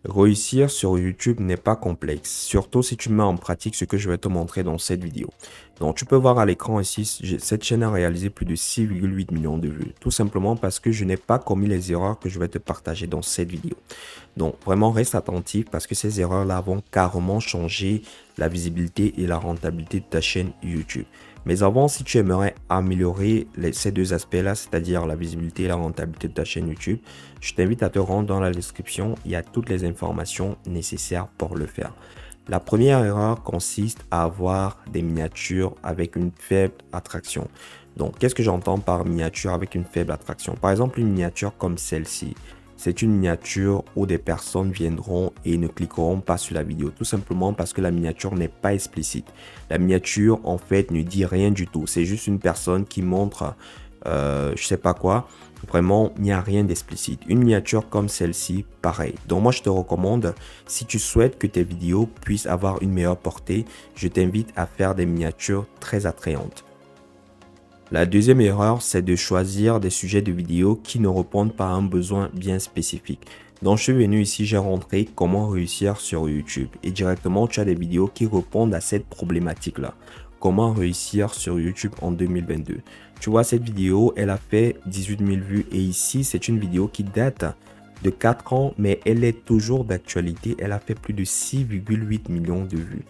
Réussir sur YouTube n'est pas complexe, surtout si tu mets en pratique ce que je vais te montrer dans cette vidéo. Donc, tu peux voir à l'écran ici, cette chaîne a réalisé plus de 6,8 millions de vues, tout simplement parce que je n'ai pas commis les erreurs que je vais te partager dans cette vidéo. Donc, vraiment, reste attentif parce que ces erreurs-là vont carrément changer la visibilité et la rentabilité de ta chaîne YouTube. Mais avant, si tu aimerais améliorer ces deux aspects-là, c'est-à-dire la visibilité et la rentabilité de ta chaîne YouTube, je t'invite à te rendre dans la description. Il y a toutes les informations nécessaires pour le faire. La première erreur consiste à avoir des miniatures avec une faible attraction. Donc, qu'est-ce que j'entends par miniature avec une faible attraction? Par exemple, une miniature comme celle-ci. C'est une miniature où des personnes viendront et ne cliqueront pas sur la vidéo, tout simplement parce que la miniature n'est pas explicite. La miniature, en fait, ne dit rien du tout. C'est juste une personne qui montre, je sais pas quoi. Vraiment, il n'y a rien d'explicite. Une miniature comme celle-ci, pareil. Donc moi, je te recommande, si tu souhaites que tes vidéos puissent avoir une meilleure portée, je t'invite à faire des miniatures très attrayantes. La deuxième erreur, c'est de choisir des sujets de vidéos qui ne répondent pas à un besoin bien spécifique. Donc, je suis venu ici, j'ai rentré comment réussir sur YouTube. Et directement, tu as des vidéos qui répondent à cette problématique-là. Comment réussir sur YouTube en 2022. Tu vois, cette vidéo, elle a fait 18 000 vues. Et ici, c'est une vidéo qui date de 4 ans, mais elle est toujours d'actualité. Elle a fait plus de 6,8 millions de vues.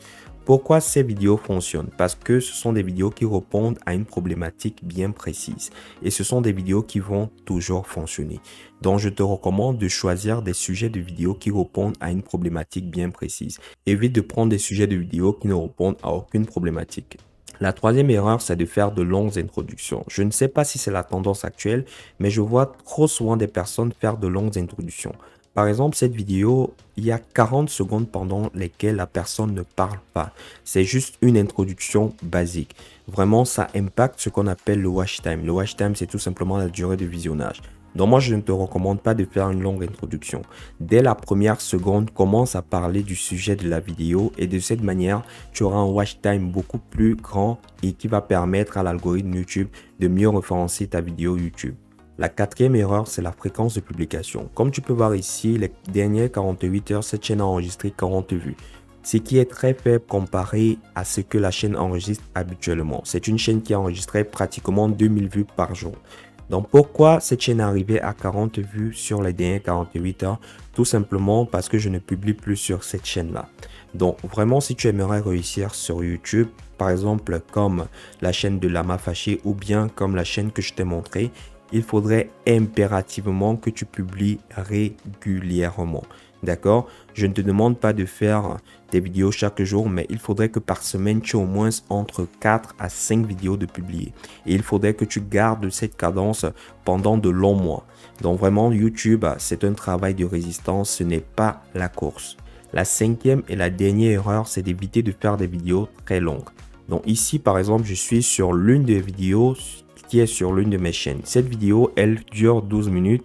Pourquoi ces vidéos fonctionnent? Parce que ce sont des vidéos qui répondent à une problématique bien précise. Et ce sont des vidéos qui vont toujours fonctionner. Donc, je te recommande de choisir des sujets de vidéos qui répondent à une problématique bien précise. Évite de prendre des sujets de vidéos qui ne répondent à aucune problématique. La troisième erreur, c'est de faire de longues introductions. Je ne sais pas si c'est la tendance actuelle, mais je vois trop souvent des personnes faire de longues introductions. Par exemple, cette vidéo, il y a 40 secondes pendant lesquelles la personne ne parle pas. C'est juste une introduction basique. Vraiment, ça impacte ce qu'on appelle le watch time. Le watch time, c'est tout simplement la durée de visionnage. Donc moi, je ne te recommande pas de faire une longue introduction. Dès la première seconde, commence à parler du sujet de la vidéo et de cette manière, tu auras un watch time beaucoup plus grand et qui va permettre à l'algorithme YouTube de mieux référencer ta vidéo YouTube. La quatrième erreur, c'est la fréquence de publication. Comme tu peux voir ici, les dernières 48 heures, cette chaîne a enregistré 40 vues. Ce qui est très faible comparé à ce que la chaîne enregistre habituellement. C'est une chaîne qui a enregistré pratiquement 2000 vues par jour. Donc pourquoi cette chaîne est arrivée à 40 vues sur les dernières 48 heures? Tout simplement parce que je ne publie plus sur cette chaîne-là. Donc vraiment, si tu aimerais réussir sur YouTube, par exemple comme la chaîne de Lama Fâché ou bien comme la chaîne que je t'ai montré, il faudrait impérativement que tu publies régulièrement. D'accord? Je ne te demande pas de faire des vidéos chaque jour, mais il faudrait que par semaine, tu aies au moins entre 4 à 5 vidéos de publier. Et il faudrait que tu gardes cette cadence pendant de longs mois. Donc vraiment, YouTube, c'est un travail de résistance, ce n'est pas la course. La cinquième et la dernière erreur, c'est d'éviter de faire des vidéos très longues. Donc ici, par exemple, je suis sur l'une des vidéos qui est sur l'une de mes chaînes. Cette vidéo, elle dure 12 minutes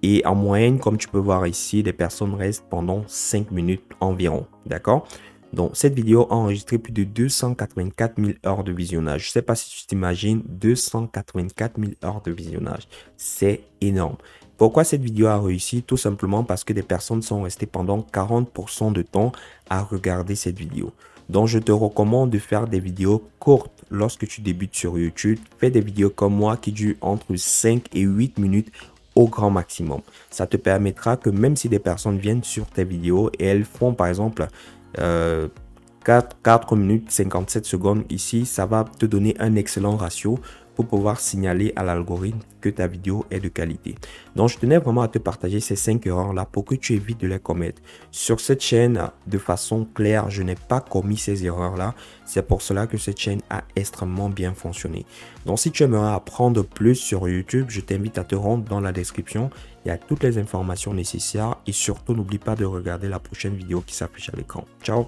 et en moyenne, comme tu peux voir ici, les personnes restent pendant 5 minutes environ. D'accord? Donc, cette vidéo a enregistré plus de 284 000 heures de visionnage. Je ne sais pas si tu t'imagines, 284 000 heures de visionnage. C'est énorme. Pourquoi cette vidéo a réussi? Tout simplement parce que des personnes sont restées pendant 40% de temps à regarder cette vidéo. Donc, je te recommande de faire des vidéos courtes lorsque tu débutes sur YouTube. Fais des vidéos comme moi qui durent entre 5 et 8 minutes au grand maximum. Ça te permettra que même si des personnes viennent sur tes vidéos et elles font par exemple 4 minutes 57 secondes ici, ça va te donner un excellent ratio pour pouvoir signaler à l'algorithme que ta vidéo est de qualité. Donc, je tenais vraiment à te partager ces 5 erreurs-là pour que tu évites de les commettre. Sur cette chaîne, de façon claire, je n'ai pas commis ces erreurs-là. C'est pour cela que cette chaîne a extrêmement bien fonctionné. Donc, si tu aimerais apprendre plus sur YouTube, je t'invite à te rendre dans la description. Il y a toutes les informations nécessaires et surtout, n'oublie pas de regarder la prochaine vidéo qui s'affiche à l'écran. Ciao!